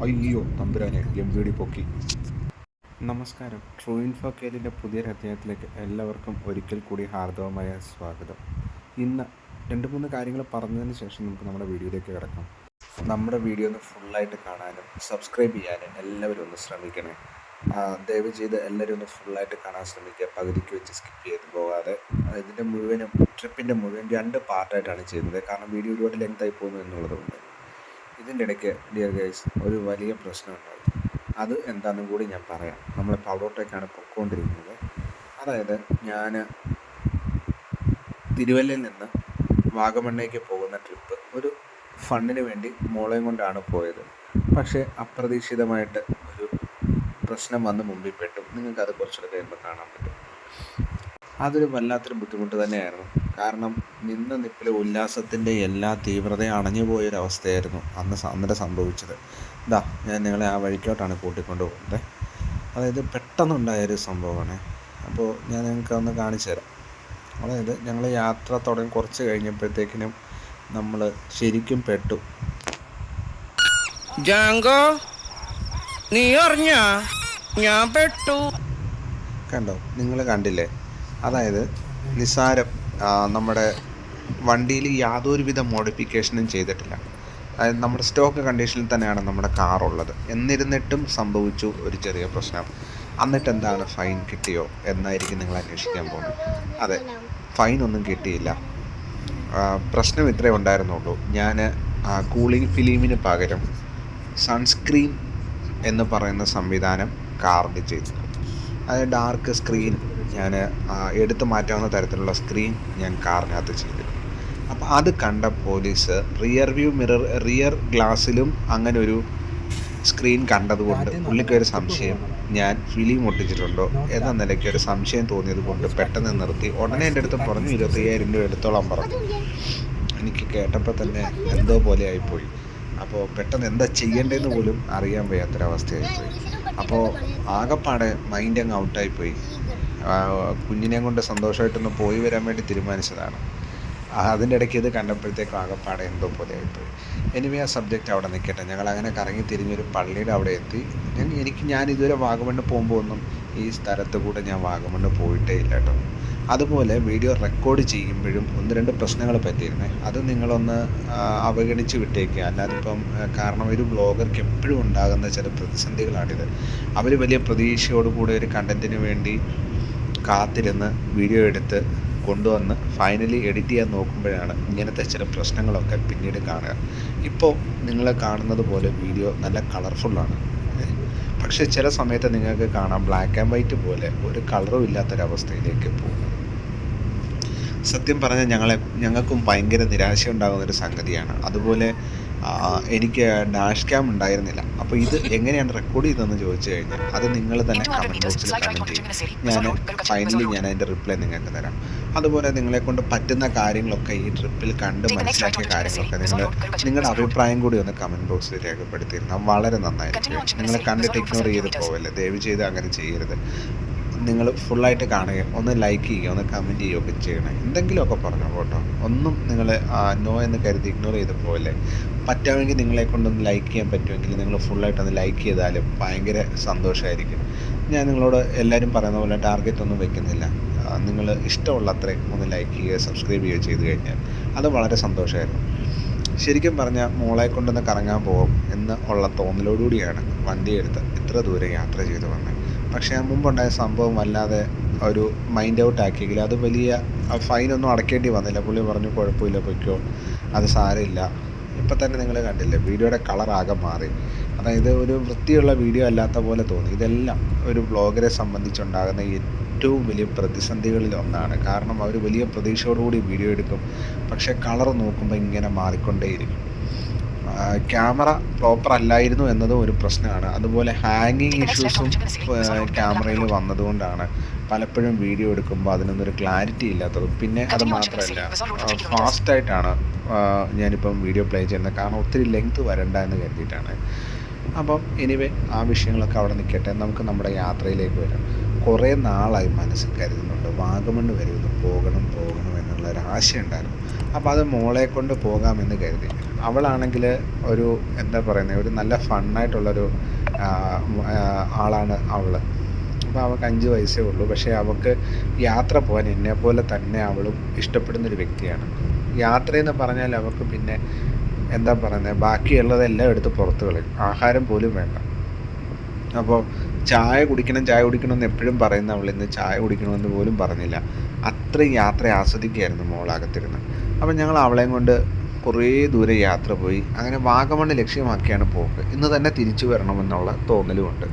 അയ്യോ തമ്പുരാനെ എംവിഡി പൊക്കി. നമസ്കാരം. ട്രൂ ഇൻഫോ കേലിൻ്റെ പുതിയൊരു അധ്യായത്തിലേക്ക് എല്ലാവർക്കും ഒരിക്കൽ കൂടി ഹാർദവമായ സ്വാഗതം. ഇന്ന് 2-3 കാര്യങ്ങൾ പറഞ്ഞതിന് ശേഷം നമുക്ക് നമ്മുടെ വീഡിയോയിലേക്ക് കിടക്കാം. നമ്മുടെ വീഡിയോ ഒന്ന് ഫുള്ളായിട്ട് കാണാനും സബ്സ്ക്രൈബ് ചെയ്യാനും എല്ലാവരും ഒന്ന് ശ്രമിക്കണേ. ദയവ് ചെയ്ത് എല്ലാവരും ഒന്ന് ഫുള്ളായിട്ട് കാണാൻ ശ്രമിക്കുക. പകുതിക്ക് വെച്ച് സ്കിപ്പ് ചെയ്ത് പോകാതെ. ഇതിൻ്റെ മുഴുവനും ട്രിപ്പിൻ്റെ മുഴുവൻ 2 പാർട്ടായിട്ടാണ് ചെയ്യുന്നത്. കാരണം വീഡിയോ ഒരുപാട് ലെങ്തായി പോകുന്നു എന്നുള്ളതുകൊണ്ട്. ഇതിൻ്റെ ഇടയ്ക്ക് ഡിയർ ഗൈസ് ഒരു വലിയ പ്രശ്നമുണ്ടായി. അത് എന്താണെന്നും കൂടി ഞാൻ പറയാം. നമ്മളിപ്പോൾ അവിടോട്ടേക്കാണ് പൊയ്ക്കൊണ്ടിരിക്കുന്നത്. അതായത് ഞാൻ തിരുവല്ലയിൽ നിന്ന് വാഗമണ്ണേക്ക് പോകുന്ന ട്രിപ്പ് ഒരു ഫണ്ടിന് വേണ്ടി മോളെയും കൊണ്ടാണ് പോയത്. പക്ഷേ അപ്രതീക്ഷിതമായിട്ട് ഒരു പ്രശ്നം വന്ന് മുമ്പിൽ പെട്ടു. നിങ്ങൾക്കത് കുറച്ചുകൂടെ കഴിയുമ്പോൾ കാണാൻ പറ്റും. അതൊരു വല്ലാത്തൊരു ബുദ്ധിമുട്ട് തന്നെയായിരുന്നു. കാരണം നിന്ന നിപ്പിലെ ഉല്ലാസത്തിൻ്റെ എല്ലാ തീവ്രതയും അണഞ്ഞുപോയൊരവസ്ഥയായിരുന്നു അന്നേരം സംഭവിച്ചത്. ഞാൻ നിങ്ങളെ ആ വഴിക്കോട്ടാണ് കൂട്ടിക്കൊണ്ട് പോകുന്നത്. അതായത് പെട്ടെന്നുണ്ടായൊരു സംഭവമാണ്. അപ്പോൾ ഞാൻ നിങ്ങൾക്ക് ഒന്ന് കാണിച്ചു തരാം. അതായത് ഞങ്ങൾ യാത്ര തുടങ്ങി കുറച്ച് കഴിഞ്ഞപ്പോഴത്തേക്കിനും നമ്മൾ ശരിക്കും പെട്ടു. ജാങ്കോ, നീ അറിഞ്ഞ ഞാൻ പെട്ടു. കണ്ടോ? നിങ്ങൾ കണ്ടില്ലേ? അതായത് നിസാരം നമ്മുടെ വണ്ടിയിൽ യാതൊരുവിധ മോഡിഫിക്കേഷനും ചെയ്തിട്ടില്ല. അതായത് നമ്മുടെ സ്റ്റോക്ക് കണ്ടീഷനിൽ തന്നെയാണ് നമ്മുടെ കാറുള്ളത്. എന്നിരുന്നിട്ടും സംഭവിച്ചു ഒരു ചെറിയ പ്രശ്നം. എന്നിട്ട് എന്താണ്, ഫൈൻ കിട്ടിയോ എന്നായിരിക്കും നിങ്ങൾ അന്വേഷിക്കാൻ പോകുന്നത്. അതെ, ഫൈനൊന്നും കിട്ടിയില്ല. പ്രശ്നം ഇത്രേ ഉണ്ടായിരുന്നുള്ളൂ. ഞാൻ കൂളിംഗ് ഫിലിമിന് പകരം സൺസ്ക്രീൻ എന്ന് പറയുന്ന സംവിധാനം കാറിൽ ചെയ്തു. അതായത് ഡാർക്ക് സ്ക്രീൻ ഞാൻ എടുത്തു മാറ്റാവുന്ന തരത്തിലുള്ള സ്ക്രീൻ ഞാൻ കാറിനകത്ത് ചെയ്തു. അപ്പോൾ അത് കണ്ട പോലീസ് റിയർ ഗ്ലാസ്സിലും അങ്ങനെ ഒരു സ്ക്രീൻ കണ്ടതുകൊണ്ട് പുള്ളിക്കൊരു സംശയം, ഞാൻ ഫിലിം ഒട്ടിച്ചിട്ടുണ്ടോ എന്ന നിലയ്ക്ക് ഒരു സംശയം തോന്നിയത് കൊണ്ട് പെട്ടെന്ന് നിർത്തി. ഉടനെ എൻ്റെ അടുത്ത് പറഞ്ഞു 25,000 രൂപ എടുത്തോളം പറഞ്ഞു. എനിക്ക് കേട്ടപ്പോൾ തന്നെ എന്തോ പോലെ ആയിപ്പോയി. അപ്പോൾ പെട്ടെന്ന് എന്താ ചെയ്യേണ്ടതെന്ന് പോലും അറിയാൻ വയ്യാത്തൊരവസ്ഥയായിപ്പോയി. അപ്പോൾ ആകെപ്പാടെ മൈൻഡ് അങ്ങ് ഔട്ടായിപ്പോയി. കുഞ്ഞിനെയും കൊണ്ട് സന്തോഷമായിട്ടൊന്ന് പോയി വരാൻ വേണ്ടി തീരുമാനിച്ചതാണ്. അതിൻ്റെ ഇടയ്ക്ക് ഇത് കണ്ടപ്പോഴത്തേക്കും ആകെപ്പാടെ എന്തോ പോലെ ആയിപ്പോയി. എനിവേ ആ സബ്ജക്റ്റ് അവിടെ നിൽക്കട്ടെ. ഞങ്ങൾ അങ്ങനെ കറങ്ങി തിരിഞ്ഞൊരു പള്ളിയുടെ അവിടെ എത്തി. ഞാൻ ഇതുവരെ വാഗമണ്ണ് പോകുമ്പോൾ ഒന്നും ഈ സ്ഥലത്ത് കൂടെ ഞാൻ വാഗമണ്ണ് പോയിട്ടേ ഇല്ല കേട്ടോ. അതുപോലെ വീഡിയോ റെക്കോർഡ് ചെയ്യുമ്പോഴും 1-2 പ്രശ്നങ്ങൾ പറ്റിയിരുന്നേ. അത് നിങ്ങളൊന്ന് അവഗണിച്ച് വിട്ടേക്കുക. അല്ലാതിപ്പം കാരണം ഒരു ബ്ലോഗർക്ക് എപ്പോഴും ഉണ്ടാകുന്ന ചില പ്രതിസന്ധികളാണിത്. അവർ വലിയ പ്രതീക്ഷയോടുകൂടി ഒരു കണ്ടൻറ്റിന് വേണ്ടി കാത്തിരുന്ന് വീഡിയോ എടുത്ത് കൊണ്ടുവന്ന് ഫൈനലി എഡിറ്റ് ചെയ്യാൻ നോക്കുമ്പോഴാണ് ഇങ്ങനത്തെ ചില പ്രശ്നങ്ങളൊക്കെ പിന്നീട് കാണുക. ഇപ്പോൾ നിങ്ങൾ കാണുന്നത് പോലെ വീഡിയോ നല്ല കളർഫുള്ളാണ്. പക്ഷേ ചില സമയത്ത് നിങ്ങൾക്ക് കാണാം ബ്ലാക്ക് ആൻഡ് വൈറ്റ് പോലെ ഒരു കളറും ഇല്ലാത്തൊരവസ്ഥയിലേക്ക് പോകും. സത്യം പറഞ്ഞാൽ ഞങ്ങൾക്കും ഭയങ്കര നിരാശ ഉണ്ടാകുന്നൊരു സംഗതിയാണ്. അതുപോലെ എനിക്ക് ഡാഷ് ക്യാം ഉണ്ടായിരുന്നില്ല. അപ്പോൾ ഇത് എങ്ങനെയാണ് റെക്കോർഡ് ചെയ്തതെന്ന് ചോദിച്ചു കഴിഞ്ഞാൽ അത് നിങ്ങൾ തന്നെ കമൻറ്റ് ബോക്സിൽ കമൻറ്റ് ചെയ്യും. ഫൈനലി ഞാൻ അതിൻ്റെ റിപ്ലൈ നിങ്ങൾക്ക് തരാം. അതുപോലെ നിങ്ങളെക്കൊണ്ട് പറ്റുന്ന കാര്യങ്ങളൊക്കെ ഈ ട്രിപ്പിൽ കണ്ട് മനസ്സിലാക്കിയ കാര്യങ്ങളൊക്കെ നിങ്ങളുടെ അഭിപ്രായം കൂടി ഒന്ന് കമൻറ്റ് ബോക്സിൽ രേഖപ്പെടുത്തിയിരുന്നാൽ വളരെ നന്നായിരിക്കും. നിങ്ങൾ കണ്ടിട്ട് ഇഗ്നോർ ചെയ്ത് പോവല്ലേ. ദയവ് ചെയ്ത് അങ്ങനെ ചെയ്യരുത്. നിങ്ങൾ ഫുള്ളായിട്ട് കാണുകയും ഒന്ന് ലൈക്ക് ചെയ്യുക, ഒന്ന് കമൻറ്റ് ചെയ്യുകയൊക്കെ ചെയ്യണം. എന്തെങ്കിലുമൊക്കെ പറഞ്ഞോ കേട്ടോ. ഒന്നും നിങ്ങൾ നോ എന്ന് കരുതി ഇഗ്നോർ ചെയ്ത് പോകല്ലേ. പറ്റുമെങ്കിൽ നിങ്ങളെ കൊണ്ടൊന്ന് ലൈക്ക് ചെയ്യാൻ പറ്റുമെങ്കിൽ നിങ്ങൾ ഫുള്ളായിട്ടൊന്ന് ലൈക്ക് ചെയ്താലും ഭയങ്കര സന്തോഷമായിരിക്കും. ഞാൻ നിങ്ങളോട് എല്ലാവരും പറയുന്ന പോലെ ടാർഗറ്റ് ഒന്നും വെക്കുന്നില്ല. നിങ്ങൾ ഇഷ്ടമുള്ള അത്രയും ഒന്ന് ലൈക്ക് ചെയ്യുക, സബ്സ്ക്രൈബ് ചെയ്യുക ചെയ്ത് കഴിഞ്ഞാൽ അത് വളരെ സന്തോഷമായിരുന്നു. ശരിക്കും പറഞ്ഞാൽ മോളെ കൊണ്ടൊന്ന് കറങ്ങാൻ പോകും എന്ന് ഉള്ള തോന്നലോടുകൂടിയാണ് വണ്ടി എടുത്ത് ഇത്ര ദൂരം യാത്ര ചെയ്ത് വന്നത്. പക്ഷേ മുമ്പുണ്ടായ സംഭവം വല്ലാതെ ഒരു മൈൻഡ് ഔട്ട് ആക്കിയെങ്കിൽ അത് വലിയ ഫൈനൊന്നും അടയ്ക്കേണ്ടി വന്നില്ല. പുള്ളി പറഞ്ഞു കുഴപ്പമില്ല, പൊയ്ക്കോ, അത് സാരമില്ല. ഇപ്പം തന്നെ നിങ്ങൾ കണ്ടില്ലേ വീഡിയോയുടെ കളറാകെ മാറി. അതായത് ഒരു വൃത്തിയുള്ള വീഡിയോ അല്ലാത്ത പോലെ തോന്നി. ഇതെല്ലാം ഒരു ബ്ലോഗറെ സംബന്ധിച്ചുണ്ടാകുന്ന ഏറ്റവും വലിയ പ്രതിസന്ധികളിൽ ഒന്നാണ്. കാരണം അവർ വലിയ പ്രതീക്ഷയോടുകൂടി വീഡിയോ എടുക്കും, പക്ഷേ കളർ നോക്കുമ്പോൾ ഇങ്ങനെ മാറിക്കൊണ്ടേയിരിക്കും. ക്യാമറ പ്രോപ്പർ അല്ലായിരുന്നു എന്നതും ഒരു പ്രശ്നമാണ്. അതുപോലെ ഹാങ്ങിങ് ഇഷ്യൂസും ക്യാമറയിൽ വന്നതുകൊണ്ടാണ് പലപ്പോഴും വീഡിയോ എടുക്കുമ്പോൾ അതിനൊന്നൊരു ക്ലാരിറ്റി ഇല്ലാത്തത്. പിന്നെ അത് മാത്രമല്ല ഫാസ്റ്റായിട്ടാണ് ഞാനിപ്പം വീഡിയോ പ്ലേ ചെയ്യുന്നത്. കാരണം ഒത്തിരി ലെങ്ത് വരണ്ട എന്ന് കരുതിയിട്ടാണ്. അപ്പം എനിവേ ആ വിഷയങ്ങളൊക്കെ അവിടെ നിൽക്കട്ടെ. നമുക്ക് നമ്മുടെ യാത്രയിലേക്ക് വരാം. കുറേ നാളായി മനസ്സിൽ കരുതുന്നുണ്ട് വാഗമണ്ണ് വരെ ഒന്ന് പോകണം എന്നുള്ള ഒരു ആശയം ഉണ്ടായിരുന്നു. അപ്പോൾ അത് മോളെ കൊണ്ട് പോകാമെന്ന് കരുതി. അവളാണെങ്കിൽ ഒരു എന്താ പറയുന്നത്, ഒരു നല്ല ഫണ്ണായിട്ടുള്ളൊരു ആളാണ് അവൾ. അപ്പോൾ അവൾക്ക് 5 വയസ്സേ ഉള്ളൂ. പക്ഷേ അവൾക്ക് യാത്ര പോകാൻ എന്നെപ്പോലെ തന്നെ അവളും ഇഷ്ടപ്പെടുന്നൊരു വ്യക്തിയാണ്. യാത്രയെന്ന് പറഞ്ഞാൽ അവൾക്ക് പിന്നെ എന്താ പറയുന്നത്, ബാക്കിയുള്ളതെല്ലാം എടുത്ത് പുറത്ത് കളയും, ആഹാരം പോലും വേണ്ട. അപ്പോൾ ചായ കുടിക്കണം എന്ന് എപ്പോഴും പറയുന്ന അവൾ ഇന്ന് ചായ കുടിക്കണമെന്ന് പോലും പറഞ്ഞില്ല. അത്രയും യാത്ര ആസ്വദിക്കുകയായിരുന്നു മോളകത്തിരുന്ന്. അപ്പം ഞങ്ങൾ അവളെയും കൊണ്ട് കുറേ ദൂരെ യാത്ര പോയി. അങ്ങനെ വാഗമൺ ലക്ഷ്യമാക്കിയാണ് പോക്ക്. ഇന്ന് തന്നെ തിരിച്ചു വരണമെന്നുള്ള തോന്നലുമുണ്ട്.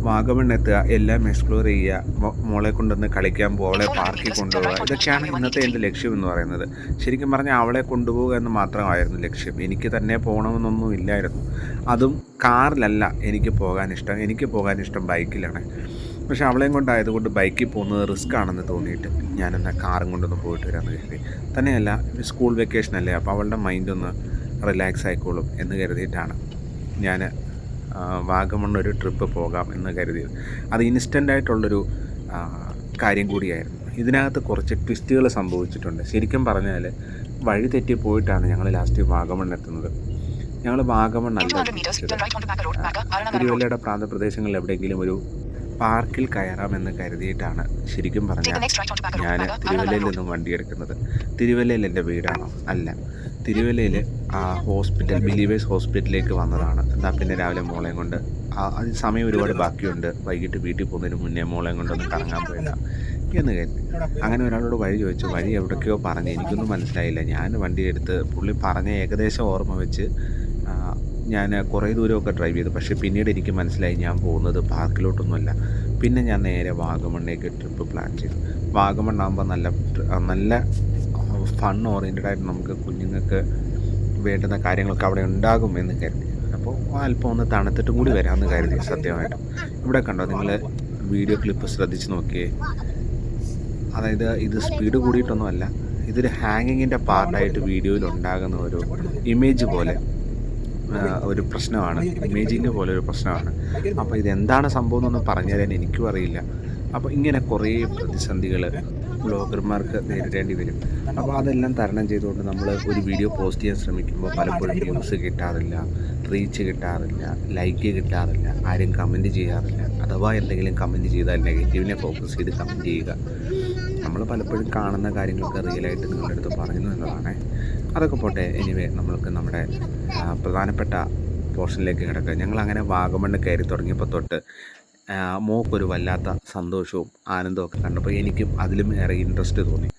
വാഗമൺ എത്തുക, എല്ലാം എക്സ്പ്ലോർ ചെയ്യുക, മോളെ കൊണ്ടുവന്ന് കളിക്കാൻ പോകുക, അവളെ പാർക്കിൽ കൊണ്ടുപോകുക, ഇതൊക്കെയാണ് ഇന്നത്തെ എൻ്റെ ലക്ഷ്യം എന്ന് പറയുന്നത്. ശരിക്കും പറഞ്ഞാൽ അവളെ കൊണ്ടുപോകുക എന്ന് മാത്രമായിരുന്നു ലക്ഷ്യം. എനിക്ക് തന്നെ പോകണമെന്നൊന്നും ഇല്ലായിരുന്നു. അതും കാറിലല്ല എനിക്ക് പോകാൻ ഇഷ്ടം ബൈക്കിലാണ്. പക്ഷേ അവളെയും കൊണ്ടായതുകൊണ്ട് ബൈക്കിൽ പോകുന്നത് റിസ്ക് ആണെന്ന് തോന്നിയിട്ട് ഞാനെന്നാൽ കാറും കൊണ്ടൊന്ന് പോയിട്ട് വരാമെന്ന് കരുതി. തന്നെയല്ല, സ്കൂൾ വെക്കേഷനല്ലേ, അപ്പോൾ അവളുടെ മൈൻഡൊന്ന് റിലാക്സ് ആയിക്കോളും എന്ന് കരുതിയിട്ടാണ് ഞാൻ വാഗമൺ ഒരു ട്രിപ്പ് പോകാം എന്ന് കരുതിയത്. അത് ഇൻസ്റ്റൻ്റായിട്ടുള്ളൊരു കാര്യം കൂടിയായിരുന്നു. ഇതിനകത്ത് കുറച്ച് ട്വിസ്റ്റുകൾ സംഭവിച്ചിട്ടുണ്ട്. ശരിക്കും പറഞ്ഞാൽ വഴി തെറ്റി പോയിട്ടാണ് ഞങ്ങൾ ലാസ്റ്റ് വാഗമൺ എത്തുന്നത്. ഞങ്ങൾ വാഗമൺ അല്ല തിരുവല്ലയുടെ പ്രാന്തപ്രദേശങ്ങളിൽ എവിടെയെങ്കിലും ഒരു പാർക്കിൽ കയറാമെന്ന് കരുതിയിട്ടാണ് ശരിക്കും പറഞ്ഞാൽ ഞാൻ തിരുവല്ലയിൽ നിന്നും വണ്ടിയെടുക്കുന്നത്. തിരുവല്ലയിൽ എൻ്റെ വീടാണോ? അല്ല. തിരുവല്ലയിൽ ഹോസ്പിറ്റൽ, ബിലീവേഴ്സ് ഹോസ്പിറ്റലിലേക്ക് വന്നതാണ്. എന്നാൽ പിന്നെ രാവിലെ മോളെയും കൊണ്ട് അതിന് സമയം ഒരുപാട് ബാക്കിയുണ്ട്, വൈകിട്ട് വീട്ടിൽ പോകുന്നതിന് മുന്നേ മോളെയും കൊണ്ടൊന്ന് കറങ്ങാൻ പോയതാണ് എന്ന് കരുതി. അങ്ങനെ ഒരാളോട് വഴി ചോദിച്ചു. വഴി എവിടേക്കോ പറഞ്ഞ് എനിക്കൊന്നും മനസ്സിലായില്ല. ഞാൻ വണ്ടിയെടുത്ത് പുള്ളി പറഞ്ഞ ഏകദേശം ഓർമ്മ വെച്ച് ഞാൻ കുറേ ദൂരമൊക്കെ ഡ്രൈവ് ചെയ്തു. പക്ഷേ പിന്നീട് എനിക്ക് മനസ്സിലായി ഞാൻ പോകുന്നത് പാർക്കിലോട്ടൊന്നുമല്ല. പിന്നെ ഞാൻ നേരെ വാഗമണിലേക്ക് ട്രിപ്പ് പ്ലാൻ ചെയ്തു. വാഗമൺ ആകുമ്പോൾ നല്ല ഫൺ ഓറിയൻറ്റഡ് ആയിട്ട് നമുക്ക് കുഞ്ഞുങ്ങൾക്ക് വേണ്ടുന്ന കാര്യങ്ങളൊക്കെ അവിടെ ഉണ്ടാകും എന്ന് കരുതി. അപ്പോൾ അല്പം ഒന്ന് തണുത്തിട്ടും കൂടി വരാമെന്ന് കരുതി. സത്യമായിട്ടും ഇവിടെ കണ്ടോ നിങ്ങൾ വീഡിയോ ക്ലിപ്പ് ശ്രദ്ധിച്ച് നോക്കിയേ. അതായത് ഇത് സ്പീഡ് കൂടിയിട്ടൊന്നുമല്ല, ഇതൊരു ഹാങ്ങിങ്ങിൻ്റെ പാർട്ടായിട്ട് വീഡിയോയിൽ ഉണ്ടാകുന്ന ഒരു ഇമേജ് പോലെ ഒരു പ്രശ്നമാണ്, ഇമേജിങ് പോലെ ഒരു പ്രശ്നമാണ്. അപ്പോൾ ഇതെന്താണ് സംഭവം എന്നൊന്നും പറഞ്ഞു തരാൻ എനിക്കും അറിയില്ല. അപ്പോൾ ഇങ്ങനെ കുറേ പ്രതിസന്ധികൾ ബ്ലോഗർമാർക്ക് നേരിടേണ്ടി വരും. അപ്പോൾ അതെല്ലാം തരണം ചെയ്തുകൊണ്ട് നമ്മൾ ഒരു വീഡിയോ പോസ്റ്റ് ചെയ്യാൻ ശ്രമിക്കുമ്പോൾ പലപ്പോഴും വ്യൂസ് കിട്ടാറില്ല, റീച്ച് കിട്ടാറില്ല, ലൈക്ക് കിട്ടാറില്ല, ആരും കമൻറ്റ് ചെയ്യാറില്ല. അഥവാ എന്തെങ്കിലും കമൻറ്റ് ചെയ്താൽ നെഗറ്റീവിനെ ഫോക്കസ് ചെയ്ത് കമൻറ്റ് ചെയ്യുക. നമ്മൾ പലപ്പോഴും കാണുന്ന കാര്യങ്ങളൊക്കെ റിയലായിട്ട് നിങ്ങളുടെ അടുത്ത് പറയുന്നു എന്നതാണ്. അതൊക്കെ പോട്ടെ. എനിവേ, നമ്മൾക്ക് നമ്മുടെ പ്രധാനപ്പെട്ട പോർഷനിലേക്ക് കിടക്കുക. ഞങ്ങളങ്ങനെ വാഗമണ്ണ് കയറി തുടങ്ങിയപ്പോൾ തൊട്ട് മോക്കൊരു വല്ലാത്ത സന്തോഷവും ആനന്ദവും ഒക്കെ കണ്ടപ്പോൾ എനിക്കും അതിലും ഏറെ ഇൻട്രസ്റ്റ് തോന്നി.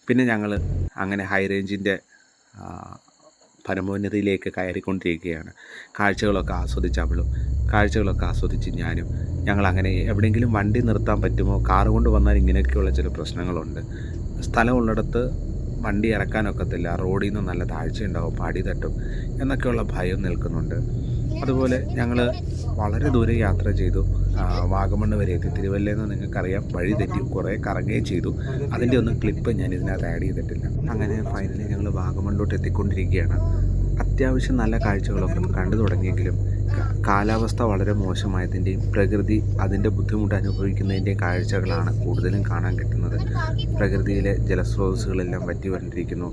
പിന്നെ ഞങ്ങൾ അങ്ങനെ ഹൈ റേഞ്ചിൻ്റെ പരമോന്നതിയിലേക്ക് കയറിക്കൊണ്ടിരിക്കുകയാണ്. കാഴ്ചകളൊക്കെ ആസ്വദിച്ച് അവളും, കാഴ്ചകളൊക്കെ ആസ്വദിച്ച് ഞാനും. ഞങ്ങളങ്ങനെ എവിടെയെങ്കിലും വണ്ടി നിർത്താൻ പറ്റുമോ, കാറ് കൊണ്ട് വന്നാൽ ഇങ്ങനെയൊക്കെയുള്ള ചില പ്രശ്നങ്ങളുണ്ട്. സ്ഥലമുള്ളിടത്ത് വണ്ടി ഇറക്കാനൊക്കത്തില്ല, റോഡിൽ നിന്ന് നല്ല താഴ്ചയുണ്ടാവും, പടി തട്ടും എന്നൊക്കെയുള്ള ഭയം നിൽക്കുന്നുണ്ട്. അതുപോലെ ഞങ്ങൾ വളരെ ദൂരെ യാത്ര ചെയ്തു, വാഗമണ്ണ് വരെ എത്തി. തിരുവല്ലയിൽ നിന്ന് നിങ്ങൾക്കറിയാം വഴി തെറ്റി കുറേ കറങ്ങുകയും ചെയ്തു. അതിൻ്റെ ഒന്നും ക്ലിപ്പ് ഞാൻ ഇതിനകത്ത് ആഡ് ചെയ്തിട്ടില്ല. അങ്ങനെ ഫൈനലി ഞങ്ങൾ വാഗമണ്ണിലോട്ട് എത്തിക്കൊണ്ടിരിക്കുകയാണ്. അത്യാവശ്യം നല്ല കാഴ്ചകളൊക്കെ കണ്ടു തുടങ്ങിയെങ്കിലും കാലാവസ്ഥ വളരെ മോശമായതിൻ്റെയും പ്രകൃതി അതിൻ്റെ ബുദ്ധിമുട്ട് അനുഭവിക്കുന്നതിൻ്റെയും കാഴ്ചകളാണ് കൂടുതലും കാണാൻ കിട്ടുന്നത്. പ്രകൃതിയിലെ ജലസ്രോതസ്സുകളെല്ലാം വറ്റി വരണ്ടിരിക്കുന്നു.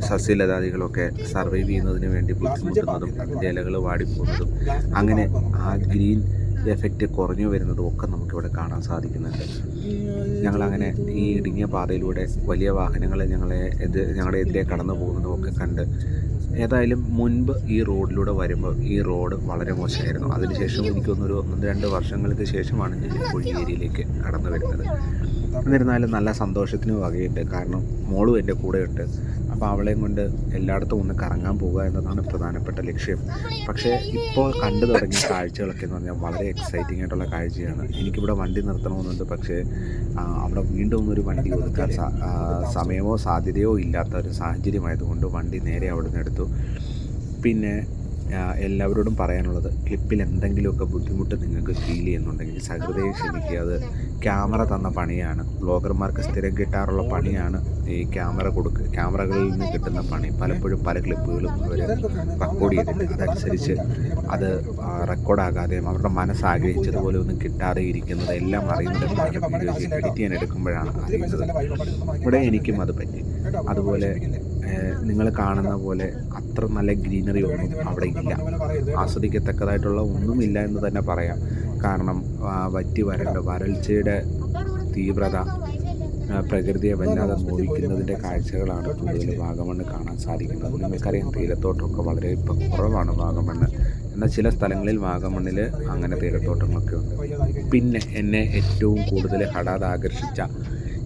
സസ്യലതാദികളൊക്കെ സർവൈവ് ചെയ്യുന്നതിന് വേണ്ടി ബുദ്ധിമുട്ടുന്നതും അതിൻ്റെ ഇലകൾ വാടിപ്പോകുന്നതും അങ്ങനെ ആ ഗ്രീൻ എഫക്റ്റ് കുറഞ്ഞു വരുന്നതും ഒക്കെ നമുക്കിവിടെ കാണാൻ സാധിക്കുന്നുണ്ട്. ഞങ്ങളങ്ങനെ ഈ ഇടുങ്ങിയ പാതയിലൂടെ വലിയ വാഹനങ്ങൾ ഞങ്ങളുടെ എതിരെ കടന്നു പോകുന്നതും ഒക്കെ കണ്ട് ഏതായാലും മുൻപ് ഈ റോഡിലൂടെ വരുമ്പോൾ ഈ റോഡ് വളരെ മോശമായിരുന്നു. അതിനുശേഷം എനിക്കൊന്നൊരു 1-2 വർഷങ്ങൾക്ക് ശേഷമാണ് ഞാൻ ഇപ്പോൾ ഈ ഏരിയയിലേക്ക് കടന്നു വരുന്നത്. എന്നിരുന്നാലും നല്ല സന്തോഷത്തിന് വകയുണ്ട്. കാരണം മോളും എൻ്റെ കൂടെയുണ്ട്. അപ്പോൾ അവളെയും കൊണ്ട് എല്ലായിടത്തും ഒന്ന് കറങ്ങാൻ പോകുക എന്നതാണ് പ്രധാനപ്പെട്ട ലക്ഷ്യം. പക്ഷേ ഇപ്പോൾ കണ്ടു തുടങ്ങിയ കാഴ്ചകളൊക്കെ എന്ന് പറഞ്ഞാൽ വളരെ എക്സൈറ്റിംഗ് ആയിട്ടുള്ള കാഴ്ചയാണ്. എനിക്കിവിടെ വണ്ടി നിർത്തണമെന്നുണ്ട്. പക്ഷേ അവിടെ വീണ്ടും ഒന്നൊരു വണ്ടി ഒതുക്കാൻ സമയമോ സാധ്യതയോ ഇല്ലാത്ത ഒരു സാഹചര്യമായതുകൊണ്ട് വണ്ടി നേരെ അവിടെ നിന്ന് എടുത്തു. പിന്നെ എല്ലാവരോടും പറയാനുള്ളത്, ക്ലിപ്പിൽ എന്തെങ്കിലുമൊക്കെ ബുദ്ധിമുട്ട് നിങ്ങൾക്ക് ഫീൽ ചെയ്യുന്നുണ്ടെങ്കിൽ സഹൃദയം ക്ഷമിക്കുക. അത് ക്യാമറ തന്ന പണിയാണ്. ബ്ലോഗർമാർക്ക് സ്ഥിരം കിട്ടാറുള്ള പണിയാണ് ഈ ക്യാമറകളിൽ നിന്ന് കിട്ടുന്ന പണി. പലപ്പോഴും പല ക്ലിപ്പുകളും അവർ റെക്കോർഡ് ചെയ്തിട്ട് അതനുസരിച്ച് അത് റെക്കോർഡാകാതെയും അവരുടെ മനസ്സാഗ്രഹിച്ചതുപോലെ ഒന്നും കിട്ടാതെ ഇരിക്കുന്നത് എല്ലാം അറിയുന്നത് വീഡിയോ എഡിറ്റ് ചെയ്യാൻ എടുക്കുമ്പോഴാണ് അറിയുന്നത്. ഇവിടെ എനിക്കും അത് പറ്റി. അതുപോലെ നിങ്ങൾ കാണുന്ന പോലെ അത്ര നല്ല ഗ്രീനറി ഒന്നും അവിടെ ഇല്ല. ആസ്വദിക്കത്തക്കതായിട്ടുള്ള ഒന്നുമില്ല എന്ന് തന്നെ പറയാം. കാരണം വറ്റി വരണ്ട വരൾച്ചയുടെ തീവ്രത പ്രകൃതിയെ വല്ലാതെ മോഹിക്കുന്നതിൻ്റെ കാഴ്ചകളാണ് കൂടുതൽ വാഗമണ്ണ് കാണാൻ സാധിക്കുന്നത്. നിങ്ങൾക്കറിയാം, തേയിലത്തോട്ടമൊക്കെ വളരെ ഇപ്പം കുറവാണ് വാഗമണ്ണ്. എന്നാൽ ചില സ്ഥലങ്ങളിൽ വാഗമണ്ണിൽ അങ്ങനെ തേയിലത്തോട്ടങ്ങളൊക്കെ ഉണ്ട്. പിന്നെ എന്നെ ഏറ്റവും കൂടുതൽ ഹഠാത് ആകർഷിച്ച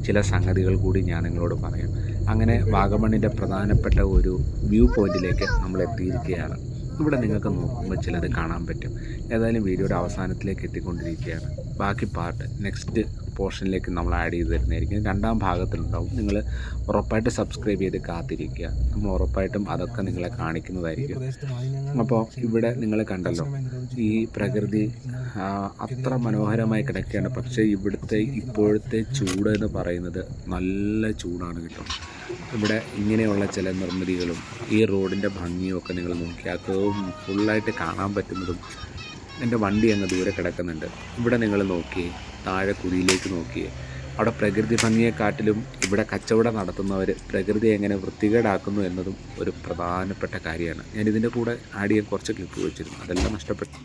ചില സംഗതികൾ കൂടി ഞാൻ നിങ്ങളോട് പറയാം. അങ്ങനെ വാഗമണ്ണിൻ്റെ പ്രധാനപ്പെട്ട ഒരു വ്യൂ പോയിന്റിലേക്ക് നമ്മൾ എത്തിയിരിക്കുകയാണ്. ഇവിടെ നിങ്ങൾക്ക് നോക്കുമ്പോൾ ചിലത് കാണാൻ പറ്റും. ഏതായാലും വീഡിയോയുടെ അവസാനത്തിലേക്ക് എത്തിക്കൊണ്ടിരിക്കുകയാണ്. ബാക്കി പാർട്ട് നെക്സ്റ്റ് പോർഷനിലേക്ക് നമ്മൾ ആഡ് ചെയ്ത് തരുന്നതായിരിക്കും. രണ്ടാം ഭാഗത്തിലുണ്ടാവും. നിങ്ങൾ ഉറപ്പായിട്ട് സബ്സ്ക്രൈബ് ചെയ്ത് കാത്തിരിക്കുക. നമ്മൾ ഉറപ്പായിട്ടും അതൊക്കെ നിങ്ങളെ കാണിക്കുന്നതായിരിക്കും. അപ്പോൾ ഇവിടെ നിങ്ങൾ കണ്ടല്ലോ, ഈ പ്രകൃതി അത്ര മനോഹരമായി കിടക്കുകയാണ്. പക്ഷേ ഇപ്പോഴത്തെ ചൂട് എന്ന് പറയുന്നത് നല്ല ചൂടാണ് കേട്ടോ. ഇവിടെ ഇങ്ങനെയുള്ള ചില നിർമ്മിതികളും ഈ റോഡിൻ്റെ ഭംഗിയും ഒക്കെ നിങ്ങൾ നോക്കിയാൽ ഫുള്ളായിട്ട് കാണാൻ പറ്റുന്നതും. എൻ്റെ വണ്ടി അങ്ങ് ദൂരെ കിടക്കുന്നുണ്ട്. ഇവിടെ നിങ്ങൾ നോക്കിയേ, താഴെ കുഴിയിലേക്ക് നോക്കിയേ. അവിടെ പ്രകൃതി ഭംഗിയെക്കാട്ടിലും ഇവിടെ കച്ചവടം നടത്തുന്നവർ പ്രകൃതി എങ്ങനെ വൃത്തികേടാക്കുന്നു എന്നതും ഒരു പ്രധാനപ്പെട്ട കാര്യമാണ്. ഞാനിതിൻ്റെ കൂടെ ആഡ് ചെയ്യാൻ കുറച്ച് ക്ലിപ്പ് വെച്ചിരുന്നു, അതെല്ലാം നഷ്ടപ്പെട്ടു.